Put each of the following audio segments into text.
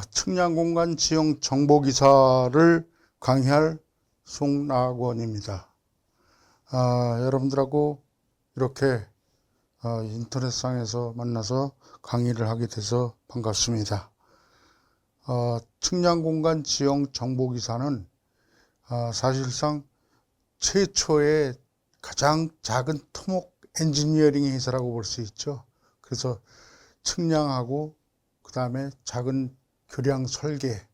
측량공간 지형 정보기사를 강의할 송낙원입니다. 여러분들하고 이렇게 인터넷상에서 만나서 강의를 하게 돼서 반갑습니다. 측량공간 지형 정보기사는 사실상 최초의 가장 작은 토목 엔지니어링 회사라고 볼 수 있죠. 그래서 측량하고 그 다음에 작은 교량 설계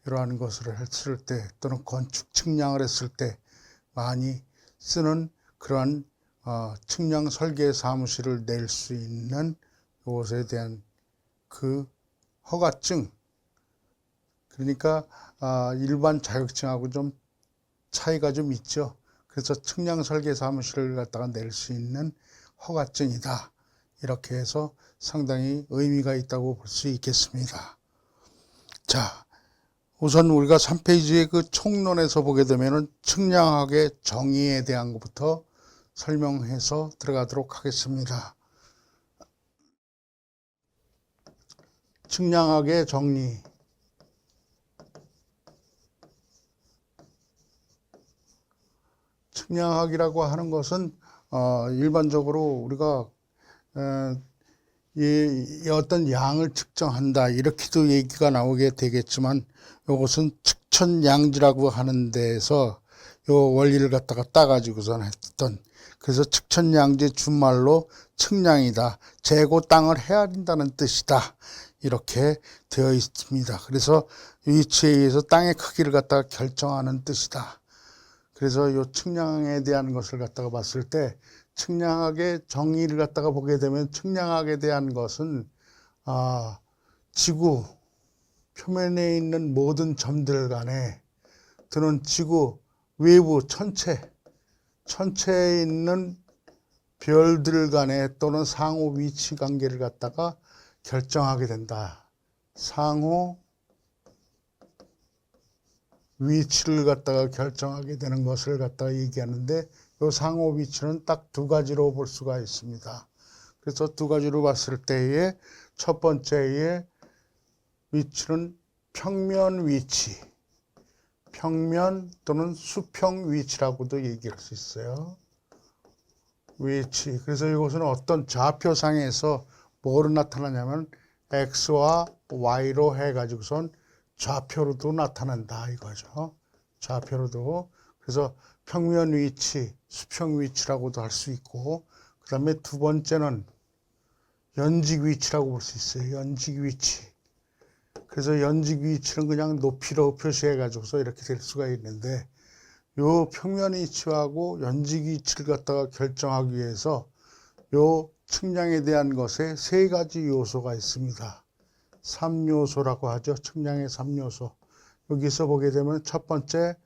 이러한 것을 했을 때 또는 건축 측량을 했을 때 많이 쓰는 그러한 측량 설계 사무실을 낼 수 있는 이것에 대한 그 허가증, 그러니까 일반 자격증하고 좀 차이가 좀 있죠. 그래서 측량 설계 사무실을 갖다가 낼 수 있는 허가증이다. 이렇게 해서 상당히 의미가 있다고 볼 수 있겠습니다. 자, 우선 우리가 3페이지의 그 총론에서 보게 되면은 측량학의 정의에 대한 것부터 설명해서 들어가도록 하겠습니다. 측량학의 정의. 측량학이라고 하는 것은 일반적으로 우리가 이 어떤 양을 측정한다 이렇게도 얘기가 나오게 되겠지만, 이것은 측천양지라고 하는 데서 요 원리를 갖다가 따가지고선 했던, 그래서 측천양지 준말로 측량이다, 재고 땅을 헤아린다는 뜻이다, 이렇게 되어 있습니다. 그래서 위치에 의해서 땅의 크기를 갖다가 결정하는 뜻이다. 그래서 요 측량에 대한 것을 갖다가 봤을 때 측량학의 정의를 갖다가 보게 되면, 측량학에 대한 것은 지구 표면에 있는 모든 점들 간에 또는 지구 외부 천체에 있는 별들 간에 또는 상호 위치 관계를 갖다가 결정하게 된다. 상호 위치를 갖다가 결정하게 되는 것을 갖다가 얘기하는데, 이 상호 위치는 딱 두 가지로 볼 수가 있습니다. 그래서 두 가지로 봤을 때에 첫 번째의 위치는 평면 위치, 평면 또는 수평 위치라고도 얘기할 수 있어요. 위치. 그래서 이것은 어떤 좌표상에서 뭐로 나타나냐면 X와 Y로 해가지고선 좌표로도 나타난다 이거죠. 좌표로도. 그래서 평면 위치, 수평 위치라고도 할 수 있고, 그 다음에 두 번째는 연직 위치라고 볼 수 있어요. 연직 위치. 그래서 연직 위치는 그냥 높이로 표시해 가지고서 이렇게 될 수가 있는데, 요 평면 위치하고 연직 위치를 갖다가 결정하기 위해서 요 측량에 대한 것에 세 가지 요소가 있습니다. 3요소라고 하죠. 측량의 3요소. 여기서 보게 되면 첫 번째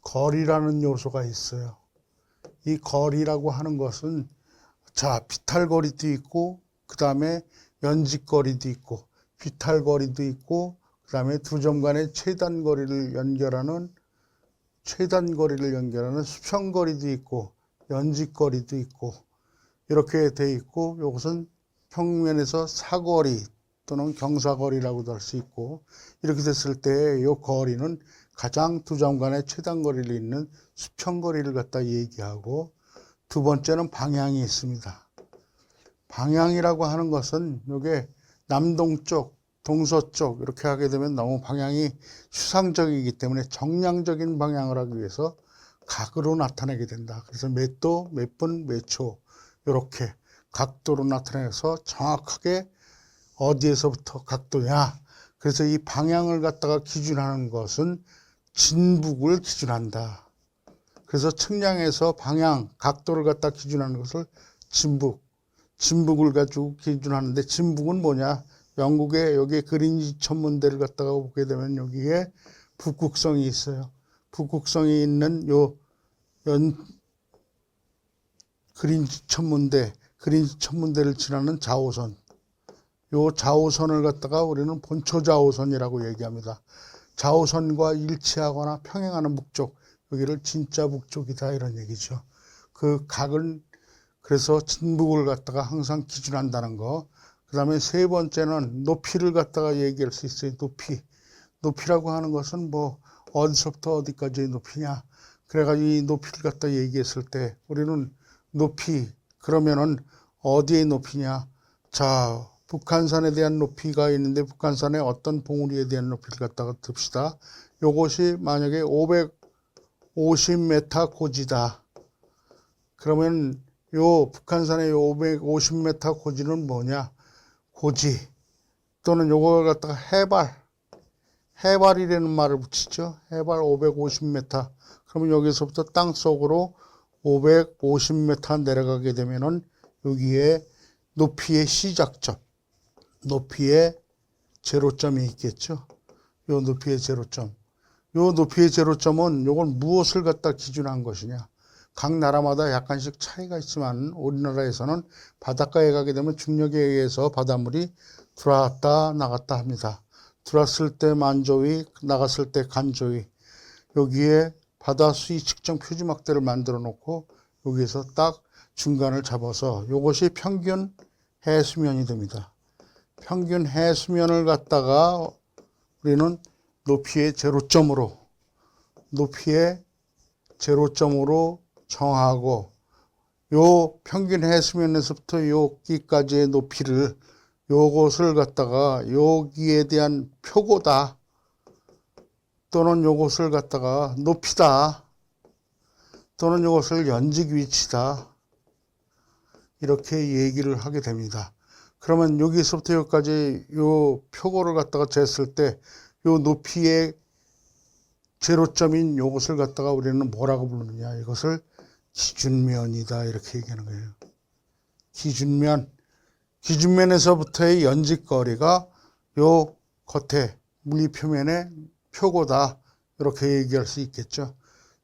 거리라는 요소가 있어요. 이 거리라고 하는 것은 비탈거리도 있고, 그 다음에 연직거리도 있고, 비탈거리도 있고, 그 다음에 두 점 간의 최단거리를 연결하는 수평거리도 있고, 연직거리도 있고, 이렇게 돼 있고, 이것은 평면에서 사거리 또는 경사거리라고도 할 수 있고, 이렇게 됐을 때 이 거리는 가장 두 점 간의 최단거리를 잇는 수평거리를 갖다 얘기하고, 두 번째는 방향이 있습니다. 방향이라고 하는 것은 이게 남동쪽, 동서쪽 이렇게 하게 되면 너무 방향이 추상적이기 때문에 정량적인 방향을 하기 위해서 각으로 나타내게 된다. 그래서 몇 도, 몇 분, 몇 초 이렇게 각도로 나타내서 정확하게 어디에서부터 각도냐. 그래서 이 방향을 갖다가 기준하는 것은 진북을 기준한다. 그래서 측량에서 방향, 각도를 갖다 기준하는 것을 진북을 가지고 기준하는데, 진북은 뭐냐? 영국의 여기 그린위치 천문대를 갖다가 보게 되면 여기에 북극성이 있어요. 북극성이 있는 그린위치 천문대를 지나는 자오선. 요 자오선을 갖다가 우리는 본초 자오선이라고 얘기합니다. 자오선과 일치하거나 평행하는 북쪽, 여기를 진짜 북쪽이다 이런 얘기죠. 그 각은 그래서 진북을 갖다가 항상 기준한다는 거. 그 다음에 세 번째는 높이를 갖다가 얘기할 수 있어요. 높이. 높이라고 하는 것은 뭐 어디서부터 어디까지의 높이냐. 그래가지고 이 높이를 갖다 얘기했을 때 우리는 높이 그러면은 어디의 높이냐. 자, 북한산에 대한 높이가 있는데 북한산의 어떤 봉우리에 대한 높이를 갖다가 듭시다. 요것이 만약에 550m 고지다. 그러면 요 북한산의 요 550m 고지는 뭐냐? 고지 또는 요걸 갖다가 해발이라는 말을 붙이죠. 해발 550m. 그러면 여기서부터 땅 속으로 550m 내려가게 되면은 여기에 높이의 시작점, 높이의 제로점이 있겠죠. 요 높이의 제로점. 요 높이의 제로점은 요걸 무엇을 갖다 기준한 것이냐. 각 나라마다 약간씩 차이가 있지만 우리나라에서는 바닷가에 가게 되면 중력에 의해서 바닷물이 들어왔다 나갔다 합니다. 들어왔을 때 만조위, 나갔을 때 간조위. 여기에 바다 수위 측정 표지막대를 만들어 놓고 여기에서 딱 중간을 잡아서 이것이 평균 해수면이 됩니다. 평균 해수면을 갖다가 우리는 높이의 제로점으로 정하고 요 평균 해수면에서부터 여기까지의 높이를 요것을 갖다가 여기에 대한 표고다 또는 요것을 갖다가 높이다 또는 요것을 연직 위치다 이렇게 얘기를 하게 됩니다. 그러면 여기서부터 여기까지 요 표고를 갖다가 쟀을 때 요 높이의 제로점인 요것을 갖다가 우리는 뭐라고 부르느냐. 이것을 기준면이다 이렇게 얘기하는 거예요. 기준면에서부터의 연직거리가 요 겉에 물리표면의 표고다 이렇게 얘기할 수 있겠죠.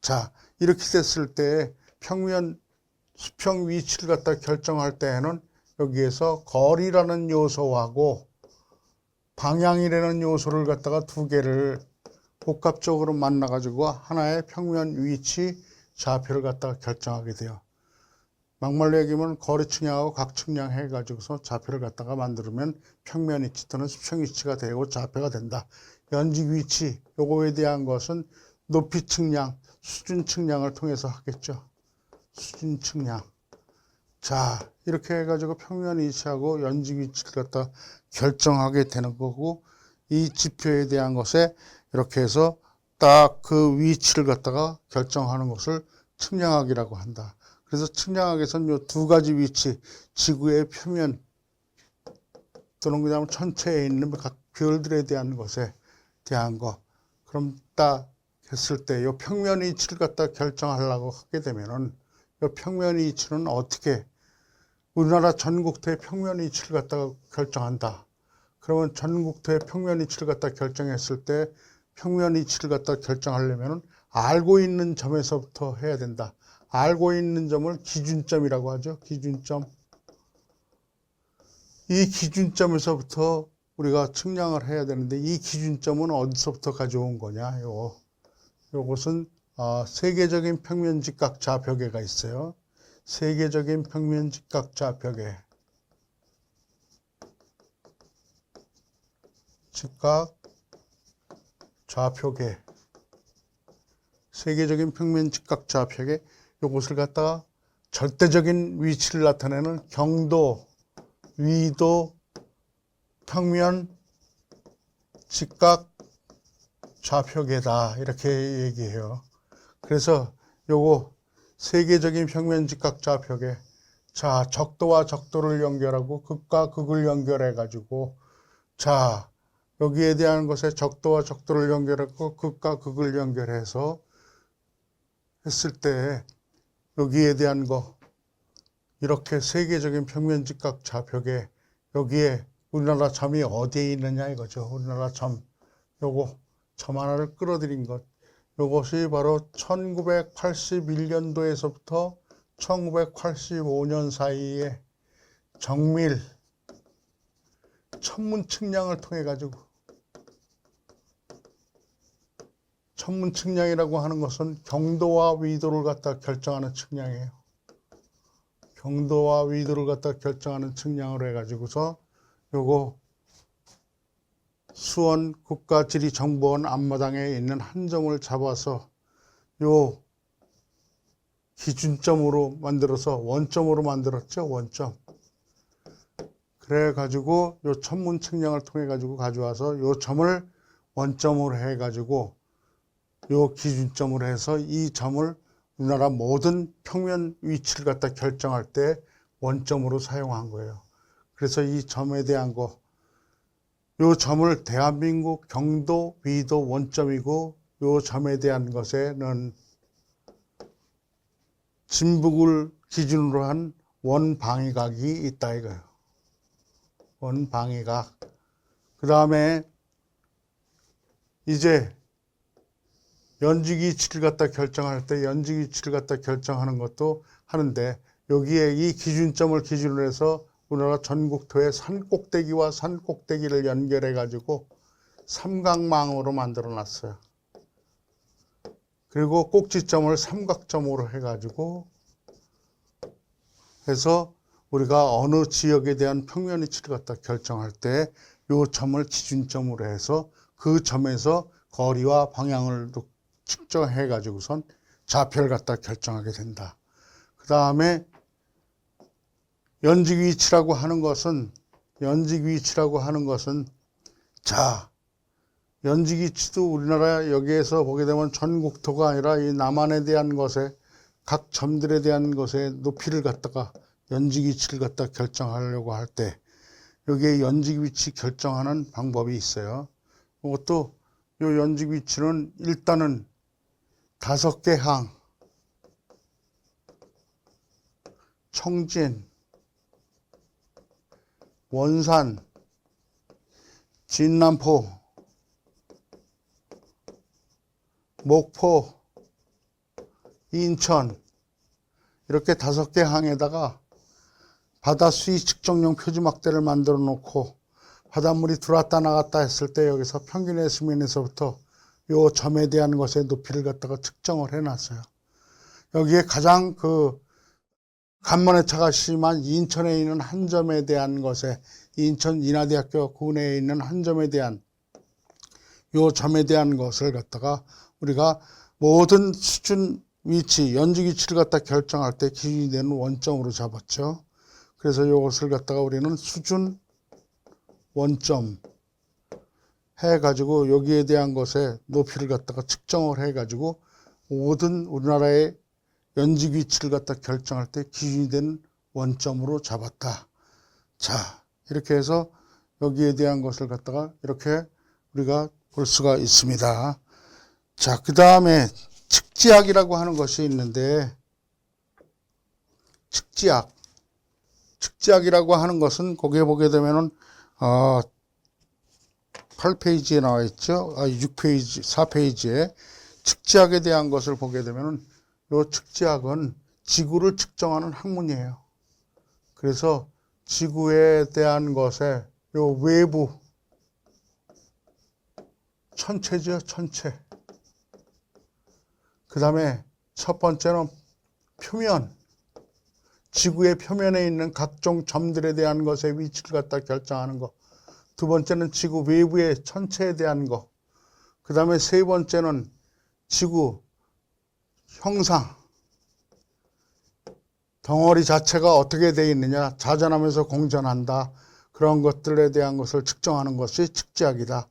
자, 이렇게 됐을 때 평면 수평 위치를 갖다 결정할 때에는 여기에서 거리라는 요소하고 방향이라는 요소를 갖다가 두 개를 복합적으로 만나가지고 하나의 평면 위치 좌표를 갖다가 결정하게 돼요. 막말로 얘기하면 거리 측량하고 각 측량 해가지고서 좌표를 갖다가 만들면 평면 위치 또는 수평 위치가 되고 좌표가 된다. 연직 위치, 요거에 대한 것은 높이 측량, 수준 측량을 통해서 하겠죠. 수준 측량. 자, 이렇게 해가지고 평면 위치하고 연직 위치를 갖다 결정하게 되는 거고, 이 지표에 대한 것에 이렇게 해서 딱 그 위치를 갖다가 결정하는 것을 측량학이라고 한다. 그래서 측량학에서는 요 두 가지 위치, 지구의 표면 또는 그냥 전체에 있는 각 별들에 대한 것에 대한 거. 그럼 딱 했을 때 요 평면 위치를 갖다 결정하려고 하게 되면은 요 평면 위치는 어떻게 우리나라 전국토의 평면 위치를 갖다가 결정한다. 그러면 전국토의 평면 위치를 갖다 결정했을 때 평면 위치를 갖다 결정하려면 알고 있는 점에서부터 해야 된다. 알고 있는 점을 기준점이라고 하죠. 기준점. 이 기준점에서부터 우리가 측량을 해야 되는데 이 기준점은 어디서부터 가져온 거냐. 요것은 세계적인 평면 직각 좌표계가 있어요. 세계적인 평면 직각 좌표계. 직각 좌표계. 세계적인 평면 직각 좌표계. 요것을 갖다가 절대적인 위치를 나타내는 경도, 위도, 평면 직각 좌표계다 이렇게 얘기해요. 그래서 요거 세계적인 평면 직각 좌표계. 자, 적도와 적도를 연결하고 극과 극을 연결해 가지고 자, 여기에 대한 것에 적도와 적도를 연결하고 극과 극을 연결해서 했을 때 여기에 대한 거 이렇게 세계적인 평면 직각 좌표계 여기에 우리나라 점이 어디에 있느냐 이거죠. 우리나라 점. 요거 점 하나를 끌어들인 것. 요것이 바로 1981년도에서부터 1985년 사이에 정밀 천문 측량을 통해 가지고 천문 측량이라고 하는 것은 경도와 위도를 갖다 결정하는 측량이에요. 경도와 위도를 갖다 결정하는 측량을 해가지고서 요거 수원 국가지리정보원 앞마당에 있는 한 점을 잡아서 요 기준점으로 만들어서 원점으로 만들었죠. 원점. 그래 가지고 요 천문 측량을 통해 가지고 가져와서 요 점을 원점으로 해 가지고 요 기준점으로 해서 이 점을 우리나라 모든 평면 위치를 갖다 결정할 때 원점으로 사용한 거예요. 그래서 이 점에 대한 거, 요 점을 대한민국 경도 위도 원점이고 요 점에 대한 것에는 진북을 기준으로 한 원방위각이 있다 이거예요. 원방위각. 그 다음에 이제 연직 위치를 갖다 결정할 때 연직 위치를 갖다 결정하는 것도 하는데 여기에 이 기준점을 기준으로 해서 우리나라 전국토의 산 꼭대기와 산 꼭대기를 연결해 가지고 삼각망으로 만들어 놨어요. 그리고 꼭지점을 삼각점으로 해 가지고 해서 우리가 어느 지역에 대한 평면 위치를 갖다 결정할 때 이 점을 기준점으로 해서 그 점에서 거리와 방향을 측정해 가지고선 좌표를 갖다 결정하게 된다. 그 다음에 연직 위치라고 하는 것은 자, 연직 위치도 우리나라 여기에서 보게 되면 전국토가 아니라 이 남한에 대한 것에 각 점들에 대한 것의 높이를 갖다가 연직 위치를 갖다 결정하려고 할 때 여기에 연직 위치 결정하는 방법이 있어요. 그것도 이 연직 위치는 일단은 5개 항, 청진, 원산, 진남포, 목포, 인천 이렇게 5개 항에다가 바다 수위 측정용 표지막대를 만들어 놓고 바닷물이 들어왔다 나갔다 했을 때 여기서 평균의 수면에서부터 요 점에 대한 것의 높이를 갖다가 측정을 해 놨어요. 여기에 가장 간만의 차가 심한 인천에 있는 한 점에 대한 것에 인천 인하대학교 구내에 있는 한 점에 대한 요 점에 대한 것을 갖다가 우리가 모든 수준 위치, 연직 위치를 갖다 결정할 때 기준이 되는 원점으로 잡았죠. 그래서 이것을 갖다가 우리는 수준 원점 해가지고 여기에 대한 것의 높이를 갖다가 측정을 해가지고 모든 우리나라의 연직 위치를 갖다 결정할 때 기준이 되는 원점으로 잡았다. 자, 이렇게 해서 여기에 대한 것을 갖다가 이렇게 우리가 볼 수가 있습니다. 자, 그 다음에 측지학이라고 하는 것이 있는데 측지학이라고 하는 것은 거기에 보게 되면은 8페이지에 나와 있죠. 6페이지, 4페이지에 측지학에 대한 것을 보게 되면은 요 측지학은 지구를 측정하는 학문이에요. 그래서 지구에 대한 것에 요 외부 천체죠, 천체. 그 다음에 첫 번째는 표면. 지구의 표면에 있는 각종 점들에 대한 것의 위치를 갖다 결정하는 것. 두 번째는 지구 외부의 천체에 대한 것. 그 다음에 세 번째는 지구 형상. 덩어리 자체가 어떻게 되어 있느냐. 자전하면서 공전한다. 그런 것들에 대한 것을 측정하는 것이 측지학이다.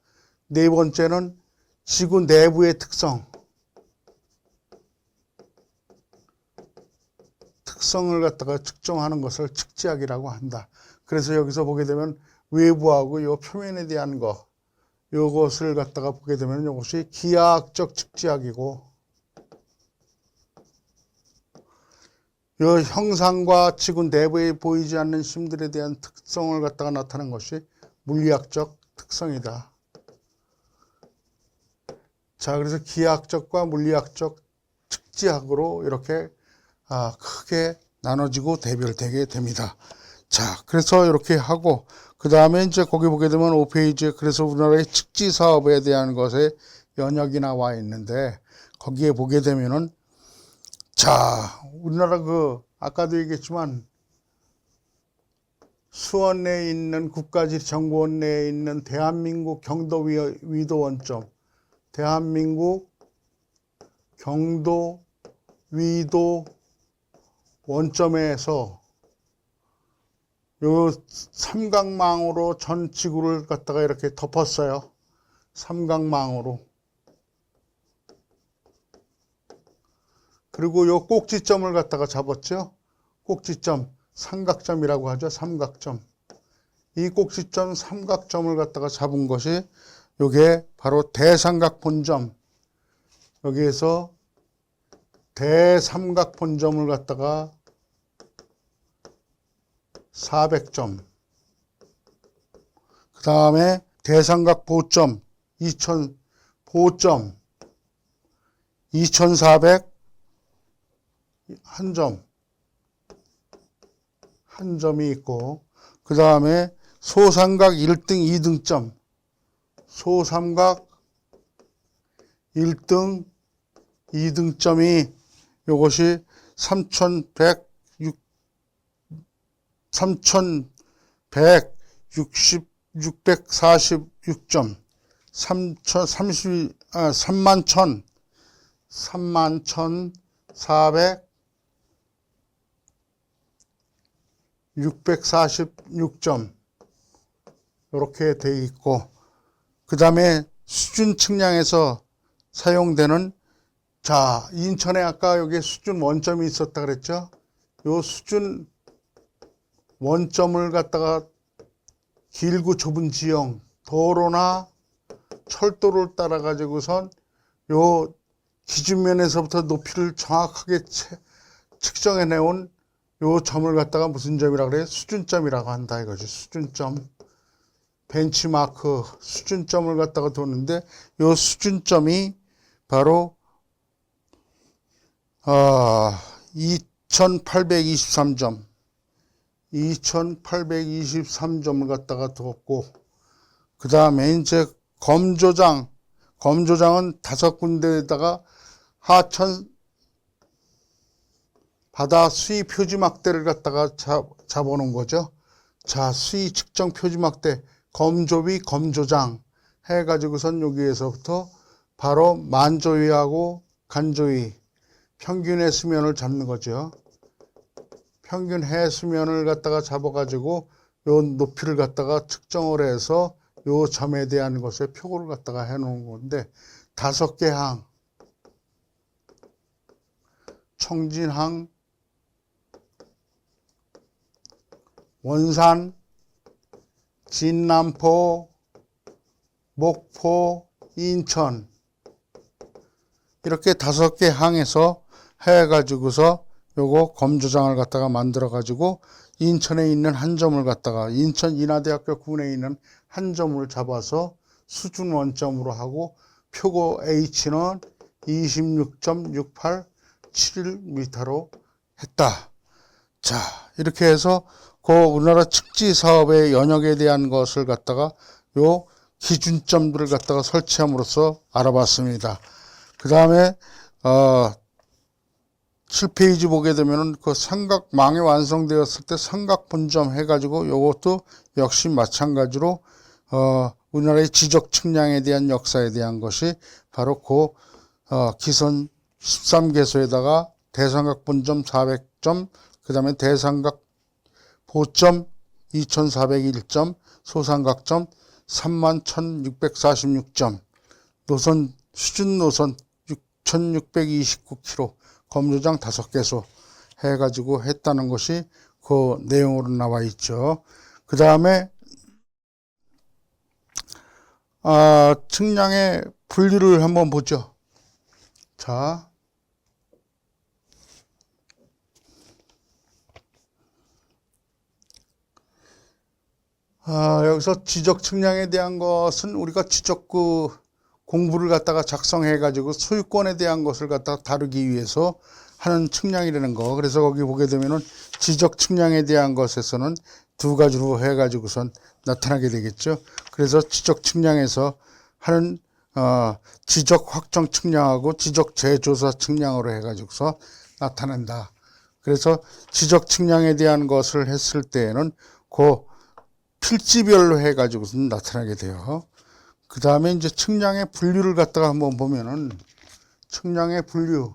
네 번째는 지구 내부의 특성. 특성을 갖다가 측정하는 것을 측지학이라고 한다. 그래서 여기서 보게 되면 외부하고 요 표면에 대한 거, 요것을 갖다가 보게 되면 이것이 기하학적 측지학이고, 요 형상과 지구 내부에 보이지 않는 심들에 대한 특성을 갖다가 나타낸 것이 물리학적 특성이다. 자, 그래서 기하학적과 물리학적 측지학으로 이렇게 크게 나눠지고 대별되게 됩니다. 자, 그래서 이렇게 하고, 그 다음에 이제 거기 보게 되면 5페이지에 그래서 우리나라의 측지 사업에 대한 것에 연역이 나와 있는데, 거기에 보게 되면은, 자, 우리나라 아까도 얘기했지만, 수원 내에 있는 국가지리정보원 내에 있는 대한민국 경도 위도 원점, 대한민국 경도 위도 원점에서 요 삼각망으로 전 지구를 갖다가 이렇게 덮었어요. 삼각망으로. 그리고 요 꼭지점을 갖다가 잡았죠. 꼭지점, 삼각점이라고 하죠. 삼각점. 이 꼭지점 삼각점을 갖다가 잡은 것이 요게 바로 대삼각 본점. 여기에서 대삼각 본점을 갖다가 400점. 그 다음에 대삼각 보점, 보점 2400 한 점. 한 점이 있고, 그 다음에 소삼각 1등, 2등점. 소삼각 1등, 2등점이 요것이 646점. 31,646점. 이렇게 돼 있고, 그 다음에 수준 측량에서 사용되는, 자, 인천에 아까 여기 수준 원점이 있었다 그랬죠? 요 수준 원점을 갖다가 길고 좁은 지형, 도로나 철도를 따라 가지고선 요 기준면에서부터 높이를 정확하게 측정해 내온 요 점을 갖다가 무슨 점이라고 그래요? 수준점이라고 한다 이거지. 수준점. 벤치마크 수준점을 갖다가 두는데 요 수준점이 바로 2823점. 2823점을 갖다가 두었고, 그 다음에 이제 검조장은 5군데에다가 하천 바다 수위 표지막대를 갖다가 잡아놓은 거죠. 자, 수위 측정 표지막대, 검조위, 검조장 해가지고선 여기에서부터 바로 만조위하고 간조위, 평균 해수면을 잡는 거죠. 평균 해수면을 갖다가 잡아가지고 요 높이를 갖다가 측정을 해서 요 점에 대한 것에 표고를 갖다가 해놓은 건데, 5개 항, 청진항, 원산, 진남포, 목포, 인천, 이렇게 5개 항에서 해가지고서 요거 검조장을 갖다가 만들어가지고 인천에 있는 한 점을 갖다가, 인천 인하대학교 군에 있는 한 점을 잡아서 수준 원점으로 하고, 표고 H는 26.6871m로 했다. 자, 이렇게 해서 그 우리나라 측지 사업의 영역에 대한 것을 갖다가 요 기준점들을 갖다가 설치함으로써 알아봤습니다. 그 다음에 7페이지 보게 되면은 그 삼각망이 완성되었을 때 삼각 본점 해가지고 요것도 역시 마찬가지로 우리나라의 지적 측량에 대한 역사에 대한 것이 바로 그 기선 13개소에다가 대삼각 본점 400점, 그 다음에 대삼각 보점 2401점, 소삼각점 31,646점, 노선, 수준 노선 6,629km, 검조장 5개소 해가지고 했다는 것이 그 내용으로 나와 있죠. 그 다음에 측량의 분류를 한번 보죠. 자, 여기서 지적 측량에 대한 것은 우리가 지적 공부를 갖다가 작성해 가지고 소유권에 대한 것을 갖다가 다루기 위해서 하는 측량이라는 거. 그래서 거기 보게 되면은 지적 측량에 대한 것에서는 2가지로 해 가지고선 나타나게 되겠죠. 그래서 지적 측량에서 하는 지적 확정 측량하고 지적 재조사 측량으로 해 가지고서 나타낸다. 그래서 지적 측량에 대한 것을 했을 때에는 그 필지별로 해가지고서 나타나게 돼요. 그 다음에 이제 측량의 분류를 갖다가 한번 보면은, 측량의 분류.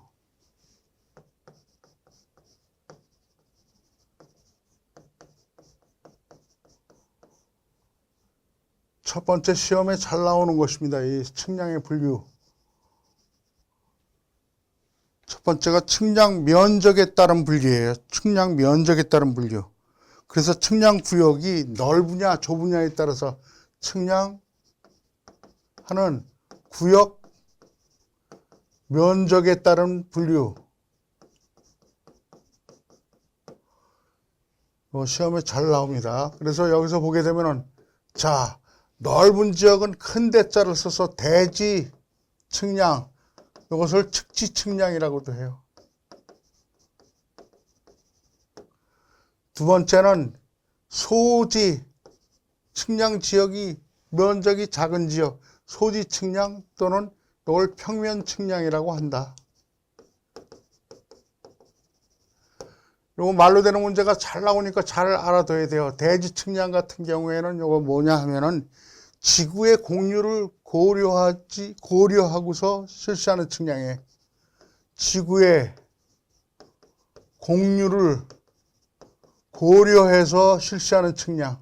첫 번째 시험에 잘 나오는 것입니다. 이 측량의 분류. 첫 번째가 측량 면적에 따른 분류예요. 측량 면적에 따른 분류. 그래서 측량 구역이 넓으냐 좁으냐에 따라서 측량하는 구역 면적에 따른 분류. 시험에 잘 나옵니다. 그래서 여기서 보게 되면은, 자, 넓은 지역은 큰 대자를 써서 대지 측량, 이것을 측지 측량이라고도 해요. 두 번째는 소지 측량 지역이 면적이 작은 지역, 소지 측량 또는 이걸 평면 측량이라고 한다. 요거 말로 되는 문제가 잘 나오니까 잘 알아둬야 돼요. 대지 측량 같은 경우에는 요거 뭐냐 하면은 지구의 공유를 고려하고서 실시하는 측량이에요. 지구의 공유를 고려해서 실시하는 측량.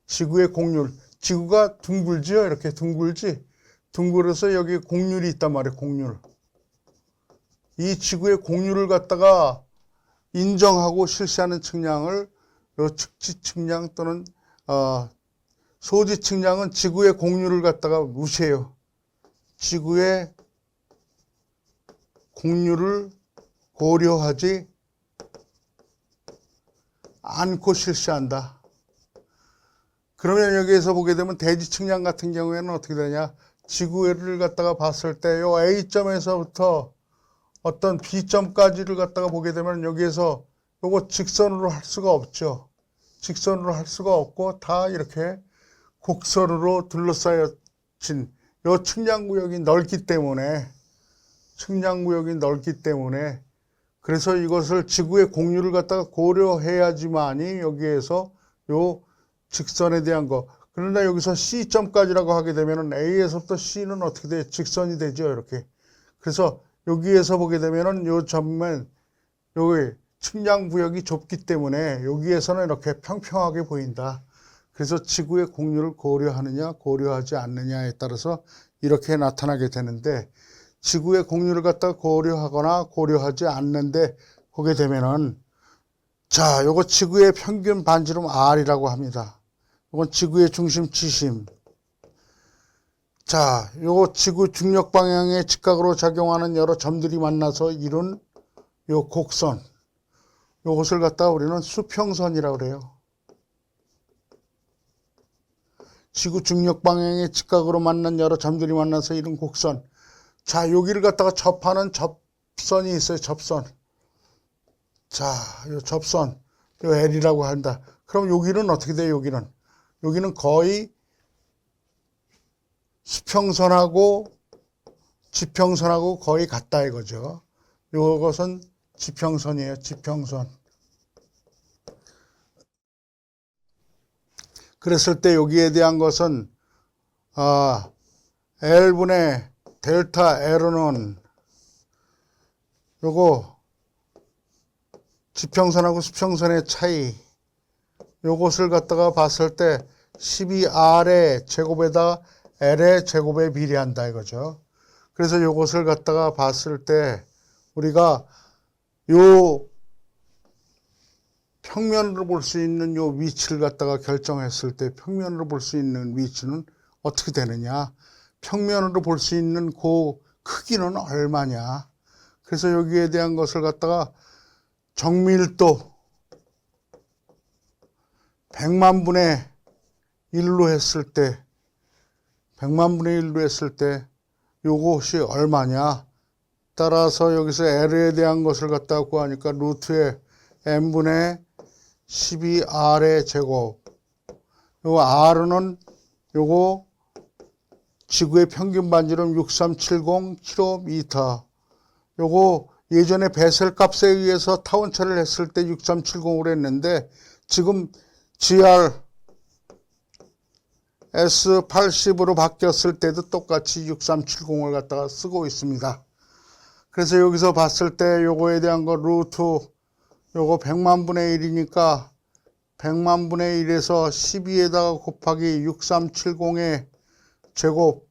지구의 공률. 지구가 둥글지요? 이렇게 둥글지? 둥글어서 여기 공률이 있단 말이에요. 공률. 이 지구의 공률을 갖다가 인정하고 실시하는 측량을 요 측지 측량 또는 소지 측량은 지구의 공률을 갖다가 무시해요. 지구의 공률을 고려하지 않고 실시한다. 그러면 여기에서 보게 되면 대지 측량 같은 경우에는 어떻게 되냐? 지구를 갖다가 봤을 때 요 A점에서부터 어떤 B점까지를 갖다가 보게 되면 여기에서 요거 직선으로 할 수가 없죠. 직선으로 할 수가 없고 다 이렇게 곡선으로 둘러싸여진 요 측량구역이 넓기 때문에 그래서 이것을 지구의 공유를 갖다가 고려해야지만이 여기에서 요 직선에 대한 거. 그러나 여기서 C점까지라고 하게 되면은 A에서부터 C는 어떻게 돼? 직선이 되죠. 이렇게. 그래서 여기에서 보게 되면은 요 점은 여기 측량 구역이 좁기 때문에 여기에서는 이렇게 평평하게 보인다. 그래서 지구의 공유를 고려하느냐 고려하지 않느냐에 따라서 이렇게 나타나게 되는데, 지구의 공유를 갖다가 고려하거나 고려하지 않는데 보게 되면은, 자, 요거 지구의 평균 반지름 R이라고 합니다. 요건 지구의 중심 지심. 자, 요거 지구 중력 방향의 직각으로 작용하는 여러 점들이 만나서 이룬 요 곡선. 요것을 갖다가 우리는 수평선이라고 그래요. 지구 중력 방향의 직각으로 만난 여러 점들이 만나서 이룬 곡선. 자, 여기를 갖다가 접하는 접선이 있어요. 접선. 자, 요 접선. 요 L이라고 한다. 그럼 여기는 어떻게 돼요? 여기는 거의 수평선하고 지평선하고 거의 같다 이거죠. 요것은 지평선이에요. 지평선. 그랬을 때 여기에 대한 것은 L분의 델타 L은 요거 지평선하고 수평선의 차이, 요것을 갖다가 봤을 때 12R의 제곱에다 L의 제곱에 비례한다 이거죠. 그래서 요것을 갖다가 봤을 때 우리가 요 평면으로 볼 수 있는 요 위치를 갖다가 결정했을 때 평면으로 볼 수 있는 위치는 어떻게 되느냐, 평면으로 볼 수 있는 그 크기는 얼마냐. 그래서 여기에 대한 것을 갖다가 정밀도 100만 분의 1로 했을 때 100만 분의 1로 했을 때 요것이 얼마냐. 따라서 여기서 L에 대한 것을 갖다가 구하니까 루트에 n분의 12R의 제곱. 요 R은 요거 지구의 평균 반지름 6370km. 요거 예전에 베셀 값에 의해서 타원처를 했을 때 6370으로 했는데 지금 GR S80으로 바뀌었을 때도 똑같이 6370을 갖다가 쓰고 있습니다. 그래서 여기서 봤을 때 요거에 대한 거 루트 요거 100만 분의 1이니까 100만 분의 1에서 12에다가 곱하기 6370의 제곱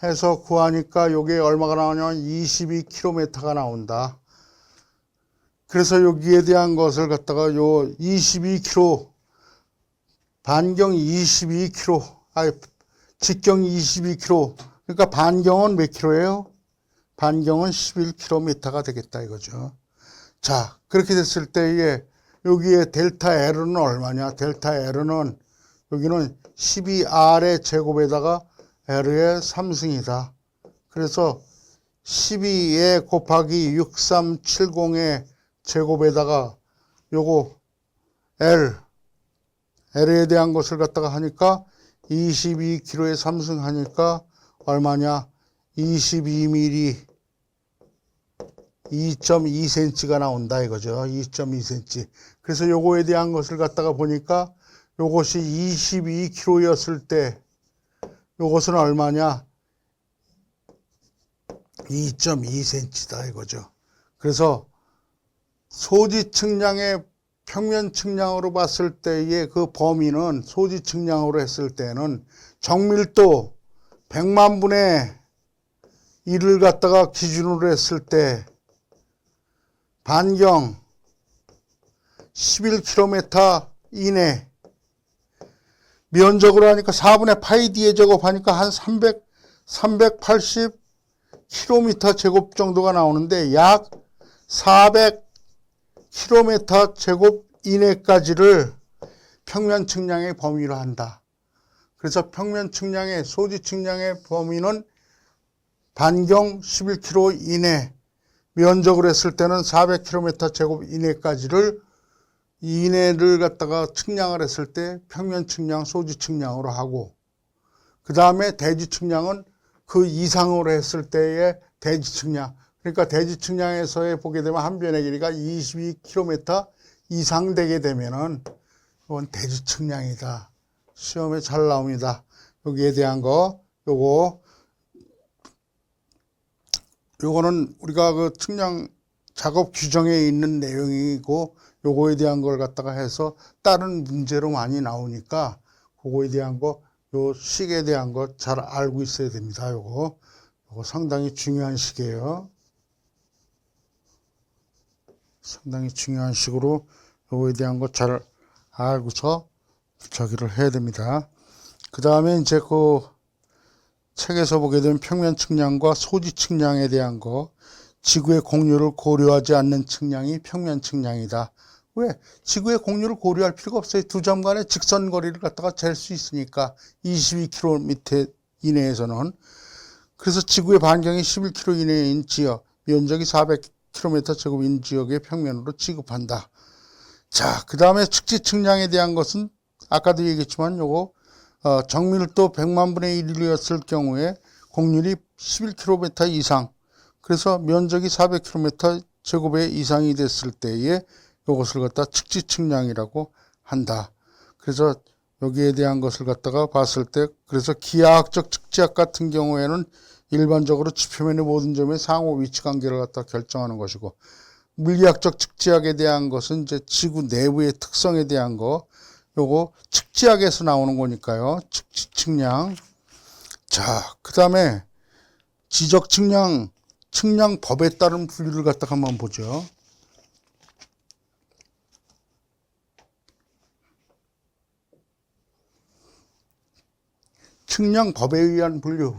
해서 구하니까 요게 얼마가 나오냐면 22km가 나온다. 그래서 여기에 대한 것을 갖다가 요 22km 반경 22km 직경 22km 그러니까 반경은 몇 킬로예요? 반경은 11km가 되겠다 이거죠. 자, 그렇게 됐을 때에 여기에 델타 L은 얼마냐? 델타 L은 여기는 12R의 제곱에다가 L의 3승이다. 그래서 12에 곱하기 6370의 제곱에다가 요거 L에 대한 것을 갖다가 하니까 22kg에 3승 하니까 얼마냐? 22mm 2.2cm가 나온다 이거죠. 2.2cm. 그래서 요거에 대한 것을 갖다가 보니까 요것이 22kg였을 때 요것은 얼마냐? 2.2cm다 이거죠. 그래서 소지 측량의 평면 측량으로 봤을 때의 그 범위는 소지 측량으로 했을 때는 정밀도 100만 분의 1을 갖다가 기준으로 했을 때 반경 11km 이내 면적으로 하니까 4분의 파이 d에 제곱하니까 한 380km 제곱 정도가 나오는데 약 400km 제곱 이내까지를 평면 측량의 범위로 한다. 그래서 평면 측량의 소지 측량의 범위는 반경 11km 이내 면적으로 했을 때는 400km 제곱 이내를 갖다가 측량을 했을 때 평면 측량, 소지 측량으로 하고 그 다음에 대지 측량은 그 이상으로 했을 때의 대지 측량. 그러니까 대지 측량에서의 보게 되면 한 변의 길이가 22km 이상 되게 되면은 이건 대지 측량이다. 시험에 잘 나옵니다. 여기에 대한 거, 요거는 우리가 그 측량 작업 규정에 있는 내용이고 요거에 대한 걸 갖다가 해서 다른 문제로 많이 나오니까 그거에 대한 거, 요 식에 대한 거 잘 알고 있어야 됩니다. 요거 상당히 중요한 식이에요. 상당히 중요한 식으로 요거에 대한 거 잘 알고서 저기를 해야 됩니다. 그 다음에 이제 그 책에서 보게 되면 평면 측량과 소지 측량에 대한 거, 지구의 공유를 고려하지 않는 측량이 평면 측량이다. 왜? 지구의 공유를 고려할 필요가 없어요. 두 점 간의 직선 거리를 갖다가 잴 수 있으니까 22km 이내에서는. 그래서 지구의 반경이 11km 이내인 지역, 면적이 400km 제곱인 지역의 평면으로 취급한다. 자, 그 다음에 측지 측량에 대한 것은 아까도 얘기했지만 요거 정밀도 100만 분의 1이었을 경우에 공률이 11km 이상, 그래서 면적이 400km 제곱에 이상이 됐을 때에 이것을 갖다 측지 측량이라고 한다. 그래서 여기에 대한 것을 갖다가 봤을 때, 그래서 기하학적 측지학 같은 경우에는 일반적으로 지표면의 모든 점의 상호 위치 관계를 갖다 결정하는 것이고, 물리학적 측지학에 대한 것은 이제 지구 내부의 특성에 대한 거, 요거 측지학에서 나오는 거니까요. 측지 측량. 자, 그 다음에 지적 측량, 측량법에 따른 분류를 갖다가 한번 보죠. 측량법에 의한 분류.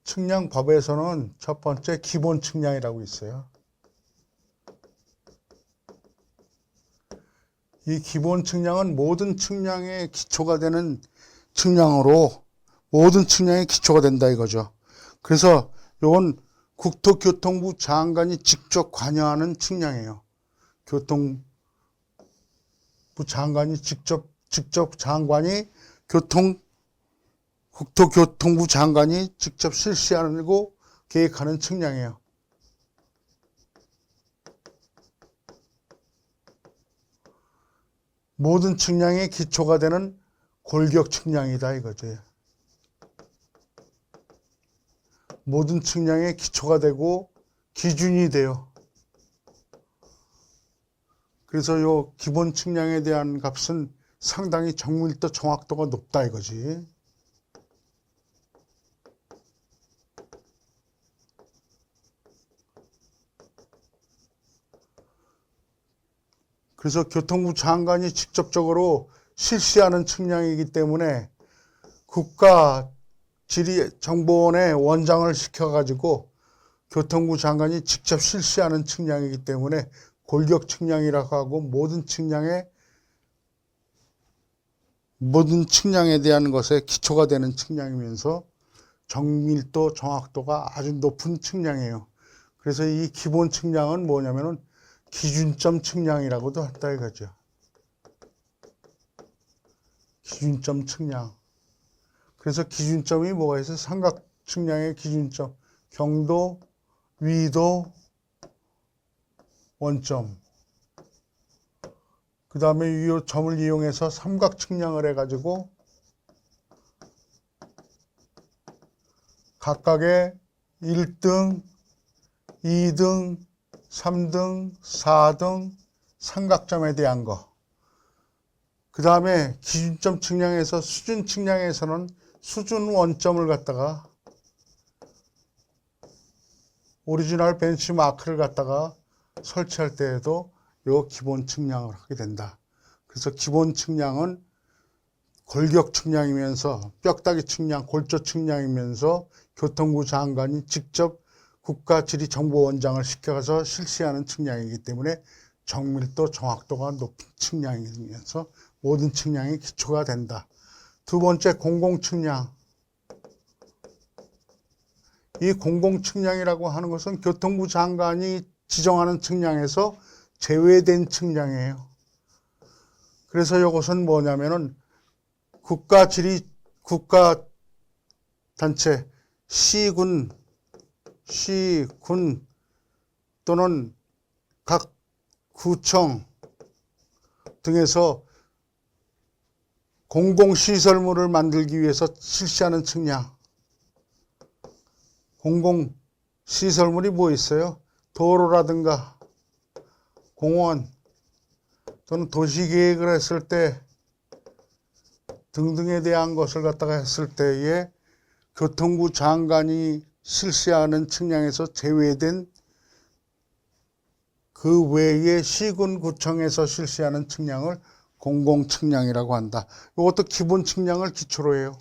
측량법에서는 첫 번째 기본 측량이라고 있어요. 이 기본 측량은 모든 측량의 기초가 되는 측량으로 모든 측량의 기초가 된다 이거죠. 그래서 이건 국토교통부 장관이 직접 관여하는 측량이에요. 교통부 장관이 직접 장관이 국토교통부 장관이 직접 실시하고 계획하는 측량이에요. 모든 측량의 기초가 되는 골격 측량이다 이거지. 모든 측량의 기초가 되고 기준이 돼요. 그래서 요 기본 측량에 대한 값은 상당히 정밀도 정확도가 높다 이거지. 그래서 교통부 장관이 직접적으로 실시하는 측량이기 때문에 국가지리정보원에 원장을 시켜가지고 교통부 장관이 직접 실시하는 측량이기 때문에 골격 측량이라고 하고 모든 측량에 대한 것에 기초가 되는 측량이면서 정밀도 정확도가 아주 높은 측량이에요. 그래서 이 기본 측량은 뭐냐면은 기준점 측량이라고도 한다 이거죠. 기준점 측량. 그래서 기준점이 뭐가 있어요? 삼각 측량의 기준점. 경도, 위도, 원점. 그 다음에 이 점을 이용해서 삼각 측량을 해가지고 각각의 1등, 2등, 3등, 4등 삼각점에 대한 거. 그 다음에 기준점 측량에서 수준 측량에서는 수준 원점을 갖다가 오리지널 벤치마크를 갖다가 설치할 때에도 요 기본 측량을 하게 된다. 그래서 기본 측량은 골격 측량이면서 뼈다귀 측량, 골조 측량이면서 교통부 장관이 직접 국가지리정보원장을 시켜서 실시하는 측량이기 때문에 정밀도, 정확도가 높은 측량이면서 모든 측량이 기초가 된다. 두 번째, 공공측량. 이 공공측량이라고 하는 것은 교통부 장관이 지정하는 측량에서 제외된 측량이에요. 그래서 이것은 뭐냐면은 국가단체, 시군 또는 각 구청 등에서 공공시설물을 만들기 위해서 실시하는 측량. 공공시설물이 뭐 있어요? 도로라든가 공원 또는 도시계획을 했을 때 등등에 대한 것을 갖다가 했을 때에 교통부 장관이 실시하는 측량에서 제외된 그 외에 시군 구청에서 실시하는 측량을 공공측량이라고 한다. 이것도 기본 측량을 기초로 해요.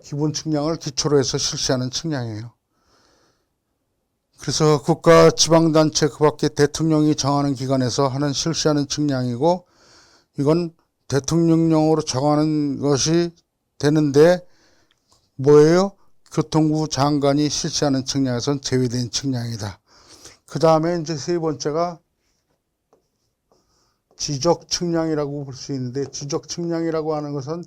기본 측량을 기초로 해서 실시하는 측량이에요. 그래서 국가 지방단체 그 밖에 대통령이 정하는 기관에서 하는 실시하는 측량이고 이건 대통령령으로 정하는 것이 되는데 뭐예요? 교통부 장관이 실시하는 측량에서는 제외된 측량이다. 그 다음에 이제 세 번째가 지적 측량이라고 볼 수 있는데 지적 측량이라고 하는 것은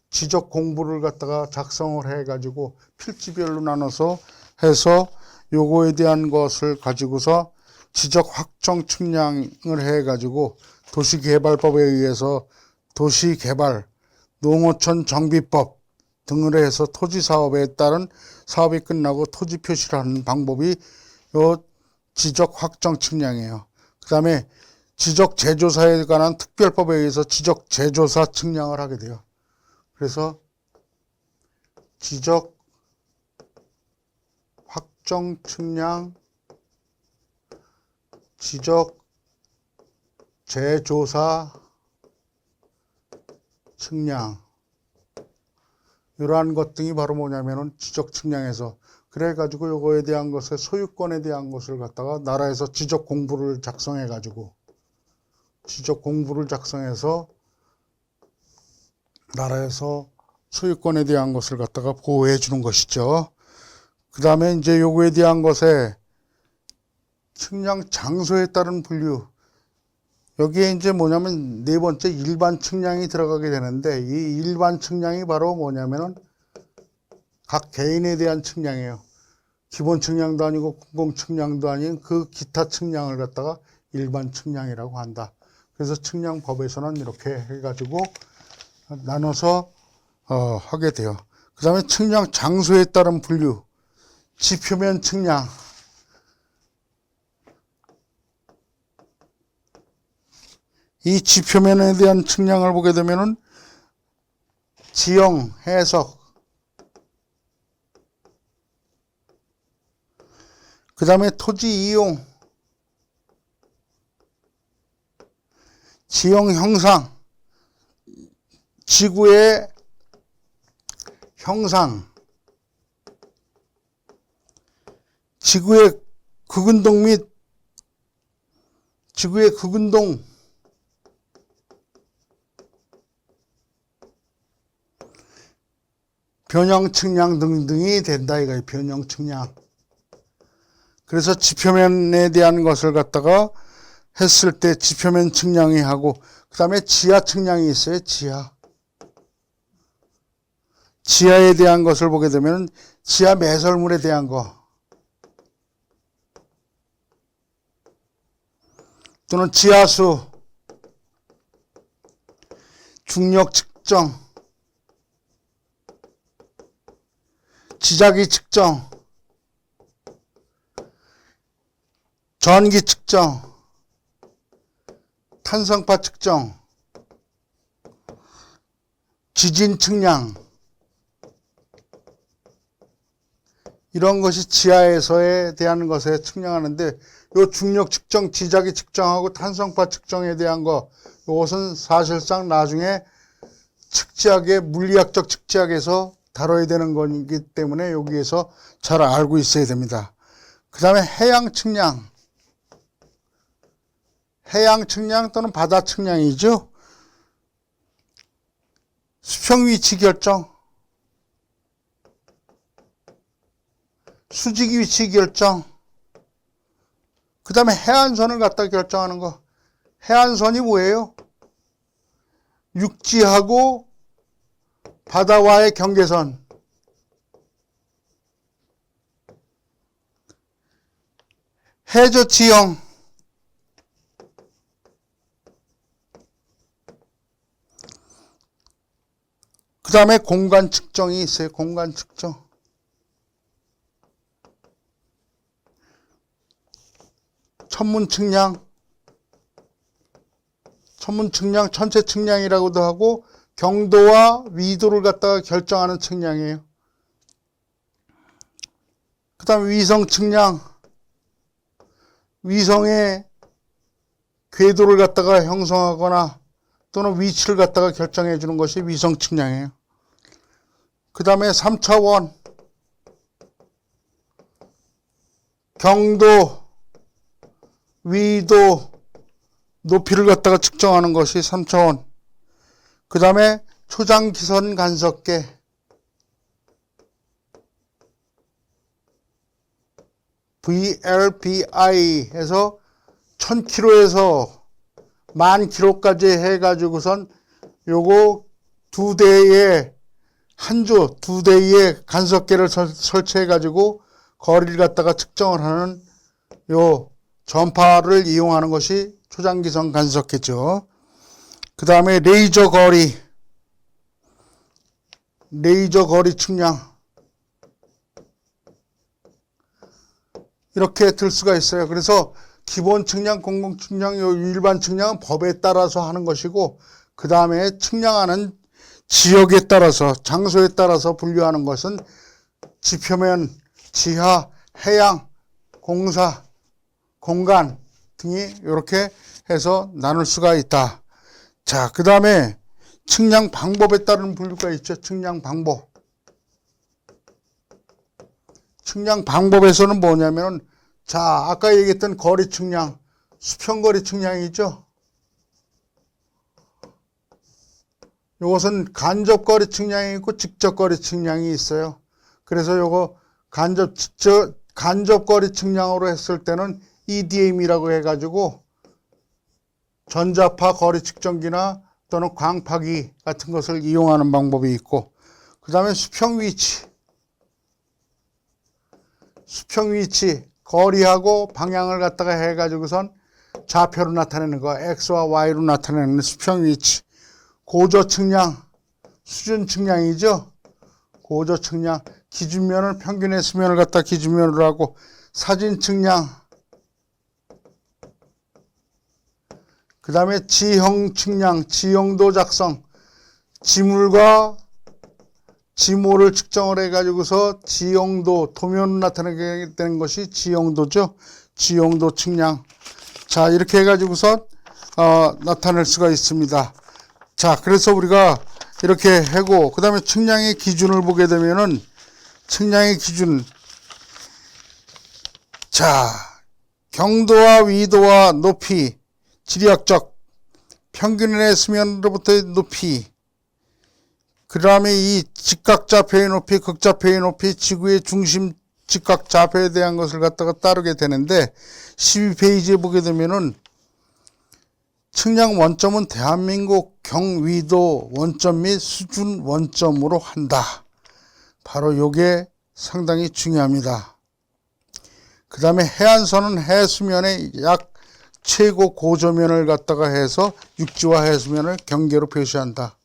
지적 공부를 갖다가 작성을 해가지고 필지별로 나눠서 해서 요거에 대한 것을 가지고서 지적 확정 측량을 해가지고 도시개발법에 의해서 도시개발, 농어촌 정비법 등을 해서 토지사업에 따른 사업이 끝나고 토지 표시를 하는 방법이 요 지적 확정 측량이에요. 그 다음에 지적 재조사에 관한 특별법에 의해서 지적 재조사 측량을 하게 돼요. 그래서 지적 확정 측량, 지적 재조사 측량 이러한 것 등이 바로 뭐냐면은 지적 측량에서 그래가지고 요거에 대한 것에 소유권에 대한 것을 갖다가 나라에서 지적 공부를 작성해가지고 나라에서 소유권에 대한 것을 갖다가 보호해 주는 것이죠. 그 다음에 이제 요거에 대한 것에 측량 장소에 따른 분류. 여기에 이제 뭐냐면 네 번째 일반 측량이 들어가게 되는데 이 일반 측량이 바로 뭐냐면은 각 개인에 대한 측량이에요. 기본 측량도 아니고 공공 측량도 아닌 그 기타 측량을 갖다가 일반 측량이라고 한다. 그래서 측량법에서는 이렇게 해가지고 나눠서 하게 돼요. 그 다음에 측량 장소에 따른 분류, 지표면 측량. 이 지표면에 대한 측량을 보게 되면은 지형, 해석, 그 다음에 토지 이용, 지형 형상, 지구의 형상, 지구의 극운동 및 지구의 극운동, 변형 측량 등등이 된다 이거예요. 변형 측량. 그래서 지표면에 대한 것을 갖다가 했을 때 지표면 측량이 하고, 그 다음에 지하 측량이 있어요. 지하에 대한 것을 보게 되면 지하 매설물에 대한 거, 또는 지하수, 중력 측정, 지자기 측정, 전기 측정, 탄성파 측정, 지진 측량, 이런 것이 지하에서에 대한 것에 측량하는데, 요 중력 측정, 지자기 측정하고 탄성파 측정에 대한 거, 이것은 사실상 나중에 측지학의 물리학적 측지학에서 다뤄야 되는 거기 때문에 여기에서 잘 알고 있어야 됩니다. 그 다음에 해양 측량, 해양 측량 또는 바다 측량이죠. 수평 위치 결정, 수직 위치 결정, 그 다음에 해안선을 갖다 결정하는 거. 해안선이 뭐예요? 육지하고 바다와의 경계선. 해저 지형, 그 다음에 공간 측정이 있어요. 공간 측정. 천문 측량, 전체 측량이라고도 하고, 경도와 위도를 갖다가 결정하는 측량이에요. 그 다음에 위성 측량, 위성의 궤도를 갖다가 형성하거나 또는 위치를 갖다가 결정해 주는 것이 위성 측량이에요. 그 다음에 3차원, 경도, 위도, 높이를 갖다가 측정하는 것이 3차원. 그 다음에 초장기선 간섭계, VLBI에서 1000km에서 10,000km까지 해가지고선 요거 두 대의 두 대의 간섭계를 설치해가지고 거리를 갖다가 측정을 하는 요 전파를 이용하는 것이 초장기선 간섭계죠. 그 다음에 레이저 거리 측량, 이렇게 들 수가 있어요. 그래서 기본 측량, 공공 측량, 일반 측량은 법에 따라서 하는 것이고, 그 다음에 측량하는 지역에 따라서, 장소에 따라서 분류하는 것은 지표면, 지하, 해양, 공사, 공간 등이 이렇게 해서 나눌 수가 있다. 자, 그 다음에 측량 방법에 따른 분류가 있죠. 측량 방법. 측량 방법에서는 뭐냐면은, 자, 아까 얘기했던 거리 측량, 수평거리 측량이죠. 이것은 간접거리 측량이 있고 직접거리 측량이 있어요. 그래서 요거 간접거리 측량으로 했을 때는 EDM이라고 해가지고 전자파 거리 측정기나 또는 광파기 같은 것을 이용하는 방법이 있고, 그 다음에 수평 위치. 수평 위치, 거리하고 방향을 갖다가 해가지고선 좌표로 나타내는 거, X와 Y로 나타내는 수평 위치. 고저 측량, 수준 측량이죠. 고저 측량, 기준면을 평균의 수면을 갖다 기준면으로 하고, 사진 측량, 그 다음에 지형 측량, 지형도 작성, 지물과 지모를 측정을 해가지고서 지형도, 도면을 나타내게 되는 것이 지형도죠. 지형도 측량. 자, 이렇게 해가지고서 나타낼 수가 있습니다. 자, 그래서 우리가 이렇게 하고, 그 다음에 측량의 기준을 보게 되면은, 측량의 기준. 자, 경도와 위도와 높이, 지리학적, 평균의 수면으로부터의 높이, 그 다음에 이 직각좌표의 높이, 극좌표의 높이, 지구의 중심 직각좌표에 대한 것을 갖다가 따르게 되는데, 12페이지에 보게 되면은, 측량 원점은 대한민국 경위도 원점 및 수준 원점으로 한다. 바로 요게 상당히 중요합니다. 그 다음에 해안선은 해수면의 약 최고 고저면을 갖다가 해서 육지와 해수면을 경계로 표시한다.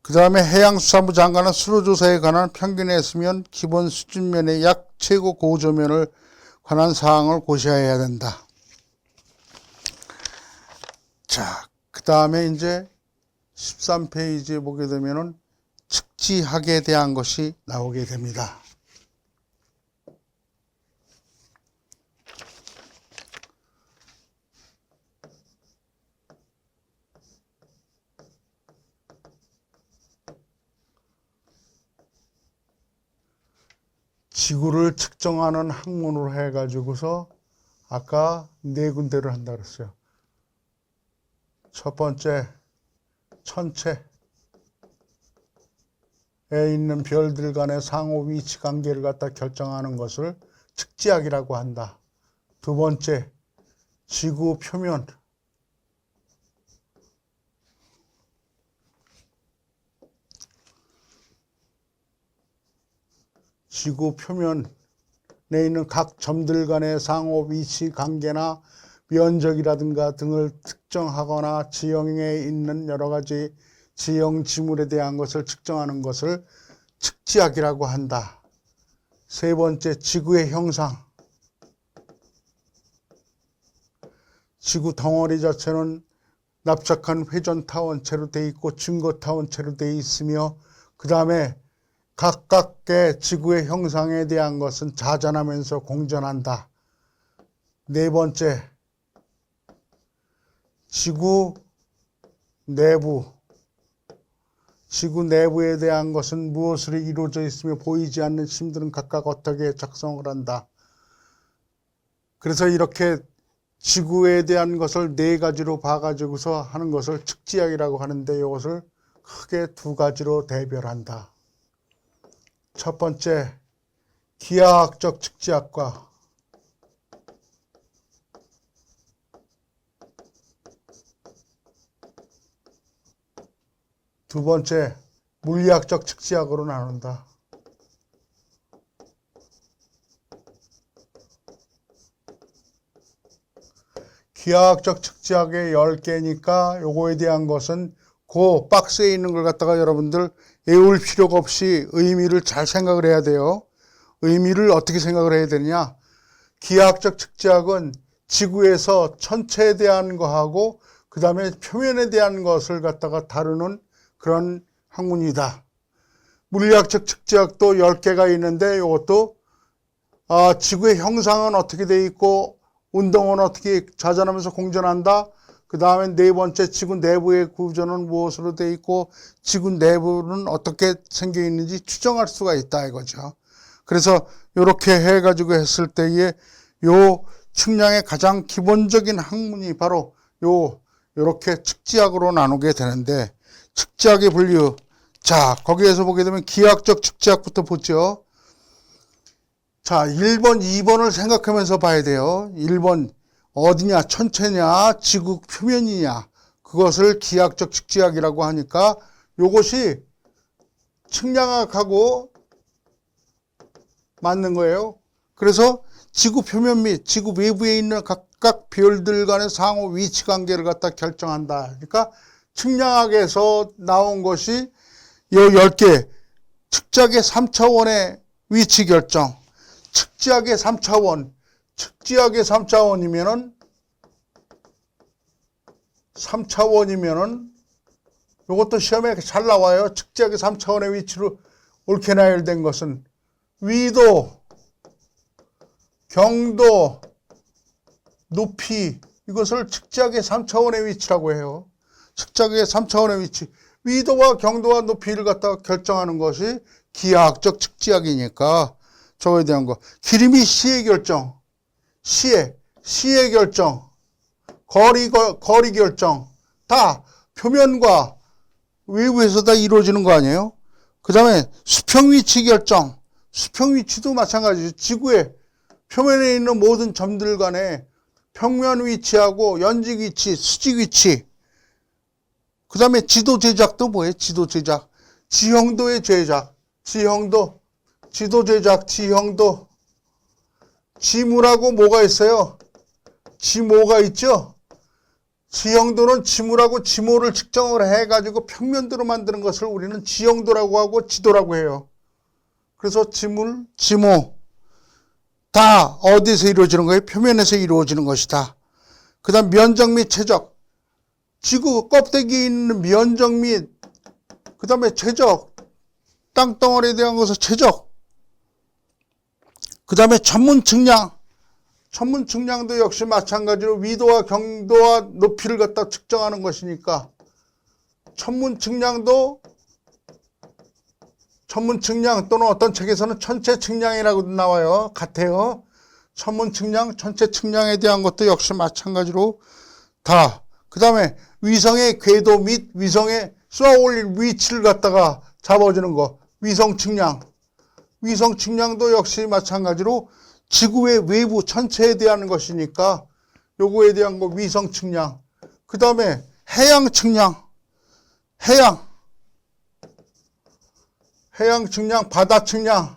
그 다음에 해양수산부 장관은 수로조사에 관한 평균 해수면 기본 수준면의 약 최고 고저면을 관한 사항을 고시해야 된다. 자, 그 다음에 이제 13페이지에 보게 되면은 측지학에 대한 것이 나오게 됩니다. 지구를 측정하는 학문으로 해가지고서 아까 네 군데를 한다 그랬어요. 첫 번째, 천체에 있는 별들 간의 상호 위치 관계를 갖다 결정하는 것을 측지학이라고 한다. 두 번째, 지구 표면. 지구 표면에 있는 각 점들 간의 상호 위치 관계나 면적이라든가 등을 특정하거나 지형에 있는 여러 가지 지형 지물에 대한 것을 측정하는 것을 측지학이라고 한다. 세 번째, 지구의 형상. 지구 덩어리 자체는 납작한 회전타원체로 되어 있고 증거타원체로 되어 있으며, 그 다음에 각각의 지구의 형상에 대한 것은 자전하면서 공전한다. 네 번째, 지구 내부. 지구 내부에 대한 것은 무엇으로 이루어져 있으며 보이지 않는 심들은 각각 어떻게 작성을 한다. 그래서 이렇게 지구에 대한 것을 네 가지로 봐가지고서 하는 것을 측지학이라고 하는데, 이것을 크게 두 가지로 대별한다. 첫 번째, 기하학적 측지학과 두 번째, 물리학적 측지학으로 나눈다. 기하학적 측지학의 10개니까 요거에 대한 것은 그 박스에 있는 걸 갖다가 여러분들 외울 필요가 없이 의미를 잘 생각을 해야 돼요. 의미를 어떻게 생각을 해야 되느냐. 기하학적 측지학은 지구에서 천체에 대한 거하고 그 다음에 표면에 대한 것을 갖다가 다루는 그런 학문이다. 물리학적 측지학도 10개가 있는데 이것도 지구의 형상은 어떻게 돼 있고 운동은 어떻게 자전하면서 공전한다. 그 다음에 네 번째, 지구 내부의 구조는 무엇으로 돼 있고 지구 내부는 어떻게 생겨 있는지 추정할 수가 있다 이거죠. 그래서 이렇게 해가지고 했을 때에 요 측량의 가장 기본적인 학문이 바로 요렇게 측지학으로 나누게 되는데, 측지학의 분류. 자, 거기에서 보게 되면 기하학적 측지학부터 보죠. 자, 1번, 2번을 생각하면서 봐야 돼요. 1번 어디냐, 천체냐, 지구 표면이냐, 그것을 기하학적 측지학이라고 하니까 요것이 측량학하고 맞는 거예요. 그래서 지구 표면 및 지구 외부에 있는 각각 별들 간의 상호 위치 관계를 갖다 결정한다. 그러니까 측량학에서 나온 것이 요 10개, 측지학의 3차원의 위치 결정, 측지학의 3차원, 측지학의 3차원이면은 이것도 시험에 잘 나와요. 측지학의 3차원의 위치로 옳게 나열된 것은 위도, 경도, 높이, 이것을 측지학의 3차원의 위치라고 해요. 측지학의 3차원의 위치. 위도와 경도와 높이를 갖다가 결정하는 것이 기하학적 측지학이니까 저거에 대한 거. 길이 및 시의 결정, 시의 결정, 거리 결정, 다 표면과 외부에서 다 이루어지는 거 아니에요? 그 다음에 수평 위치 결정, 수평 위치도 마찬가지죠. 지구의 표면에 있는 모든 점들 간에 평면 위치하고 연직 위치, 수직 위치. 그 다음에 지도 제작도 뭐예요? 지도 제작. 지형도의 제작. 지형도. 지도 제작, 지형도. 지물하고 뭐가 있어요? 지모가 있죠? 지형도는 지물하고 지모를 측정을 해가지고 평면도로 만드는 것을 우리는 지형도라고 하고 지도라고 해요. 그래서 지물, 지모. 다 어디서 이루어지는 거예요? 표면에서 이루어지는 것이다. 그 다음 면적 및 최적. 지구 껍데기에 있는 면적 및 그 다음에 최적. 땅덩어리에 대한 것은 최적. 그 다음에 천문 측량. 천문 측량도 역시 마찬가지로 위도와 경도와 높이를 갖다 측정하는 것이니까 천문 측량 또는 어떤 책에서는 천체 측량이라고 나와요. 같아요. 천문 측량, 천체 측량에 대한 것도 역시 마찬가지로 다. 그 다음에 위성의 궤도 및 위성에 쏘아 올릴 위치를 갖다가 잡아주는 거. 위성 측량. 위성 측량도 역시 마찬가지로 지구의 외부 전체에 대한 것이니까 요거에 대한 거 위성 측량. 그 다음에 해양 측량. 해양 측량, 바다 측량.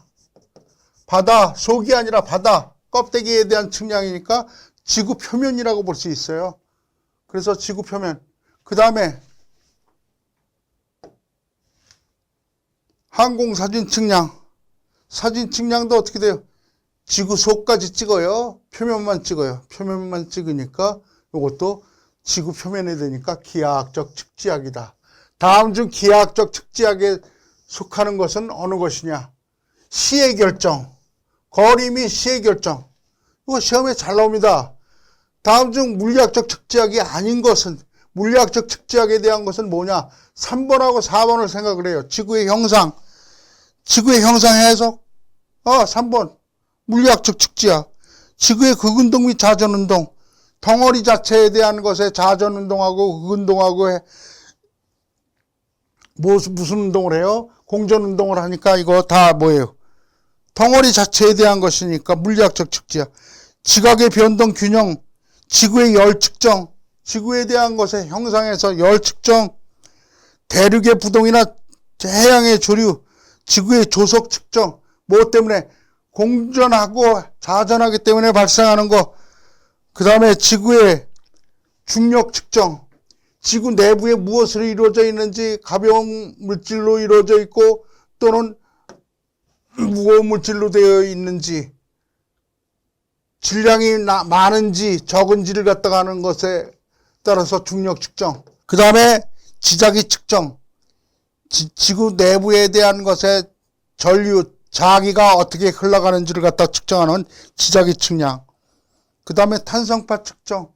바다, 속이 아니라 바다, 껍데기에 대한 측량이니까 지구 표면이라고 볼 수 있어요. 그래서 지구 표면. 그 다음에 항공사진 측량. 사진 측량도 어떻게 돼요? 지구 속까지 찍어요. 표면만 찍어요. 표면만 찍으니까 이것도 지구 표면에 되니까 기하학적 측지학이다. 다음 중 기하학적 측지학에 속하는 것은 어느 것이냐? 시의 결정. 거리 및 시의 결정. 이거 시험에 잘 나옵니다. 다음 중 물리학적 측지학이 아닌 것은, 물리학적 측지학에 대한 것은 뭐냐? 3번하고 4번을 생각을 해요. 지구의 형상. 지구의 형상 해석. 3번. 물리학적 측지학. 지구의 극운동 및 자전운동. 덩어리 자체에 대한 것에 자전운동하고 극운동하고 무슨 운동을 해요? 공전운동을 하니까 이거 다 뭐예요? 덩어리 자체에 대한 것이니까 물리학적 측지학. 지각의 변동 균형. 지구의 열 측정. 지구에 대한 것의 형상에서 열 측정. 대륙의 부동이나 해양의 조류. 지구의 조석 측정. 뭐 때문에? 공전하고 자전하기 때문에 발생하는 거. 그 다음에 지구의 중력 측정. 지구 내부에 무엇으로 이루어져 있는지, 가벼운 물질로 이루어져 있고 또는 무거운 물질로 되어 있는지, 질량이 많은지 적은지를 갖다가 하는 것에 따라서 중력 측정. 그 다음에 지자기 측정. 지구 내부에 대한 것에 전류, 자기가 어떻게 흘러가는지를 갖다 측정하는 지자기 측량. 그 다음에 탄성파 측정.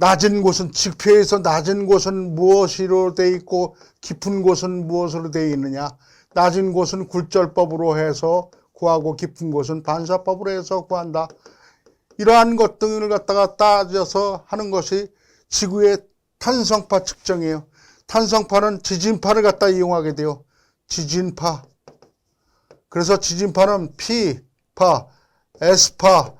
낮은 곳은, 지표에서 낮은 곳은 무엇으로 되어 있고 깊은 곳은 무엇으로 되어 있느냐. 낮은 곳은 굴절법으로 해서 구하고 깊은 곳은 반사법으로 해서 구한다. 이러한 것 등을 갖다가 따져서 하는 것이 지구의 탄성파 측정이에요. 탄성파는 지진파를 갖다 이용하게 돼요. 지진파. 그래서 지진파는 P파, S파,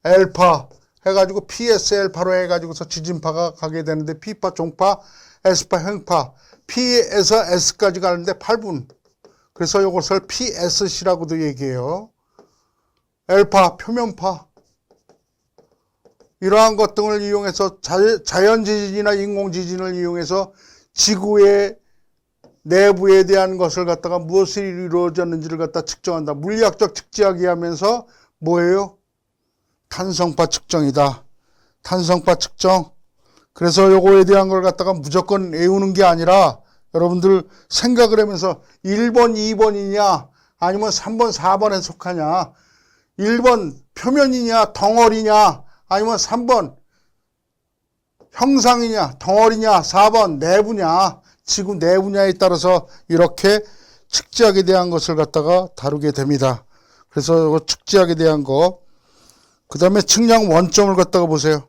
L파 해가지고 PSL파로 해가지고서 지진파가 가게 되는데 P파 종파, S파 형파, P에서 S까지 가는데 8분. 그래서 이것을 PSC라고도 얘기해요. 엘파, 표면파 이러한 것 등을 이용해서 자연지진이나 인공지진을 이용해서 지구의 내부에 대한 것을 갖다가 무엇이 이루어졌는지를 갖다 측정한다. 물리학적 측지하기 하면서 뭐예요? 탄성파 측정이다. 탄성파 측정. 그래서 요거에 대한 걸 갖다가 무조건 외우는 게 아니라 여러분들 생각을 하면서 1번, 2번이냐 아니면 3번, 4번에 속하냐 1번 표면이냐 덩어리냐 아니면 3번 형상이냐 덩어리냐 4번 내부냐 지구 내부냐에 따라서 이렇게 측지학에 대한 것을 갖다가 다루게 됩니다. 그래서 측지학에 대한 거 그 다음에 측량 원점을 갖다가 보세요.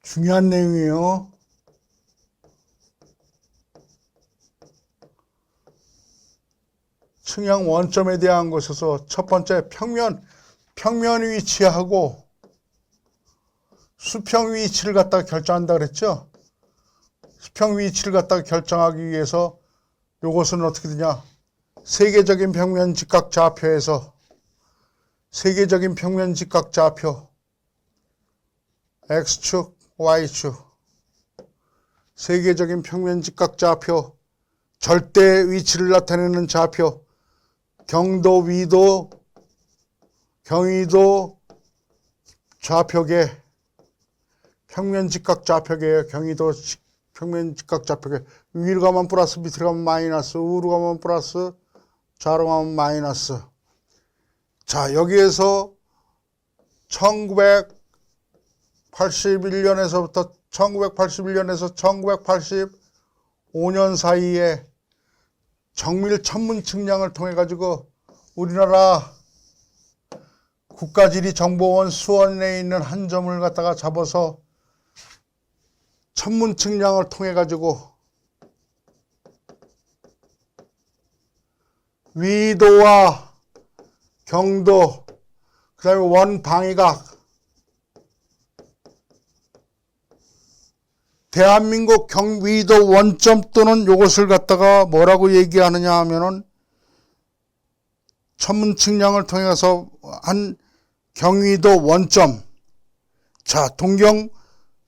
중요한 내용이에요. 측량 원점에 대한 것에서 첫 번째 평면 위치하고 수평 위치를 갖다가 결정한다 그랬죠. 수평 위치를 갖다가 결정하기 위해서 요것은 어떻게 되냐. 세계적인 평면 직각 좌표에서 세계적인 평면 직각 좌표 X축, Y축 세계적인 평면 직각 좌표 절대 위치를 나타내는 좌표 경도, 위도, 경위도 좌표계 평면 직각 좌표계예요. 경위도 평면 직각 좌표계 위로 가면 플러스 밑으로 가면 마이너스 우로 가면 플러스 좌로 가면 마이너스. 자 여기에서 1981년에서 1985년 사이에 정밀 천문 측량을 통해 가지고 우리나라 국가지리정보원 수원에 있는 한 점을 갖다가 잡아서 천문 측량을 통해 가지고 위도와 경도 그 다음에 원방위각 대한민국 경위도 원점 또는 요것을 갖다가 뭐라고 얘기하느냐 하면은 천문 측량을 통해서 한 경위도 원점. 자, 동경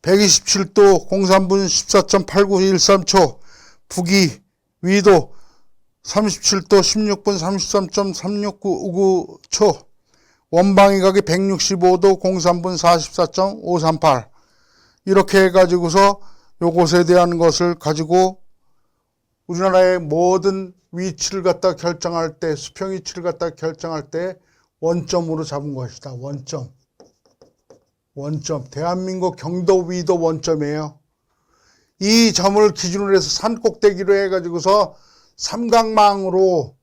127도 03분 14.8913초, 북위 위도 37도 16분 33.36959초, 원방위각이 165도 03분 44.538. 이렇게 해가지고서 요것에 대한 것을 가지고 우리나라의 모든 위치를 갖다 결정할 때, 수평 위치를 갖다 결정할 때 원점으로 잡은 것이다. 원점. 대한민국 경도 위도 원점이에요. 이 점을 기준으로 해서 산 꼭대기로 해가지고서 삼각망으로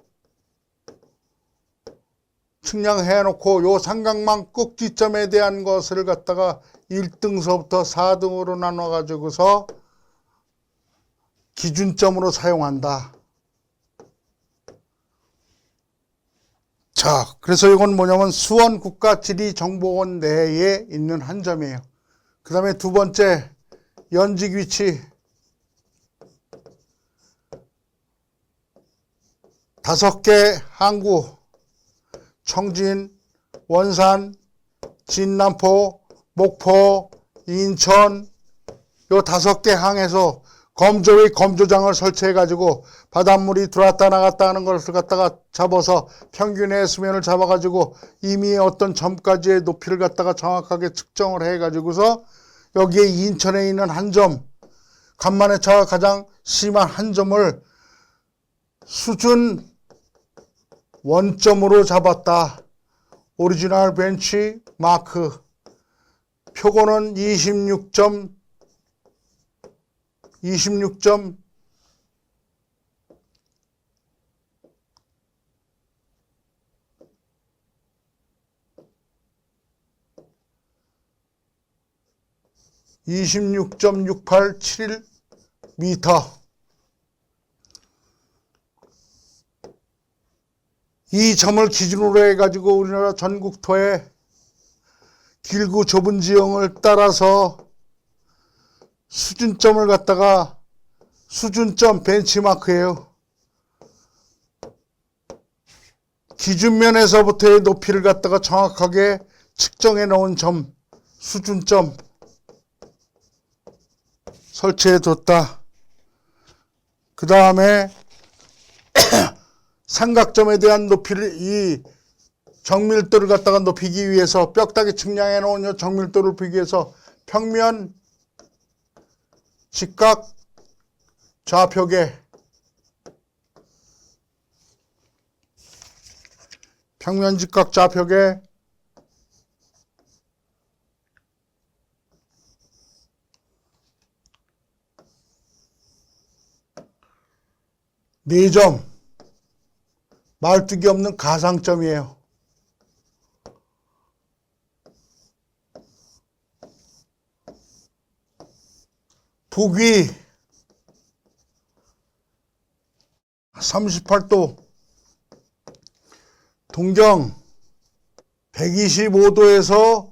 측량해놓고 요 삼각망 꼭지점에 대한 것을 갖다가 1등서부터 4등으로 나눠가지고서 기준점으로 사용한다. 자, 그래서 이건 뭐냐면 수원국가지리정보원 내에 있는 한 점이에요. 그 다음에 두 번째, 연직 위치. 5개 항구, 청진, 원산, 진남포, 목포, 인천, 요 5개 항에서 검조의 검조장을 설치해가지고 바닷물이 들어왔다 나갔다 하는 것을 갖다가 잡아서 평균의 수면을 잡아가지고 이미 어떤 점까지의 높이를 갖다가 정확하게 측정을 해가지고서 여기에 인천에 있는 한 점, 간만의 차가 가장 심한 한 점을 수준 원점으로 잡았다. 오리지널 벤치 마크. 표고는 26점 26.6871 미터. 이 점을 기준으로 해가지고 우리나라 전국토의 길고 좁은 지형을 따라서 수준점을 갖다가 수준점 벤치마크예요. 기준면에서부터의 높이를 갖다가 정확하게 측정해 놓은 점, 수준점 설치해 뒀다. 그 다음에 삼각점에 대한 높이를, 이 정밀도를 갖다가 높이기 위해서, 뼈다귀 측량해 놓은 정밀도를 높이기 위해서 평면 직각 좌표계, 평면 직각 좌표계, 네 점, 말뚝이 없는 가상점이에요. 북위 38도, 동경 125도에서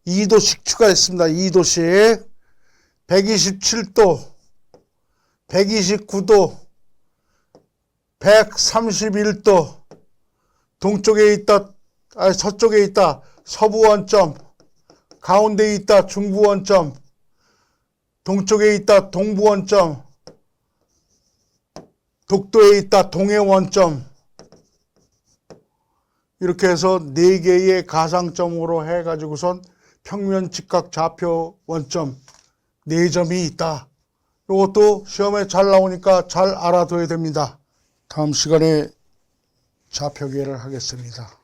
2도씩 추가했습니다. 2도씩. 127도, 129도, 131도, 동쪽에 있다, 서쪽에 있다 서부 원점, 가운데 있다 중부 원점, 동쪽에 있다 동부 원점, 독도에 있다 동해 원점, 이렇게 해서 4개의 가상점으로 해가지고선 평면 직각 좌표 원점 4점이 있다. 이것도 시험에 잘 나오니까 잘 알아둬야 됩니다. 다음 시간에 좌표계를 하겠습니다.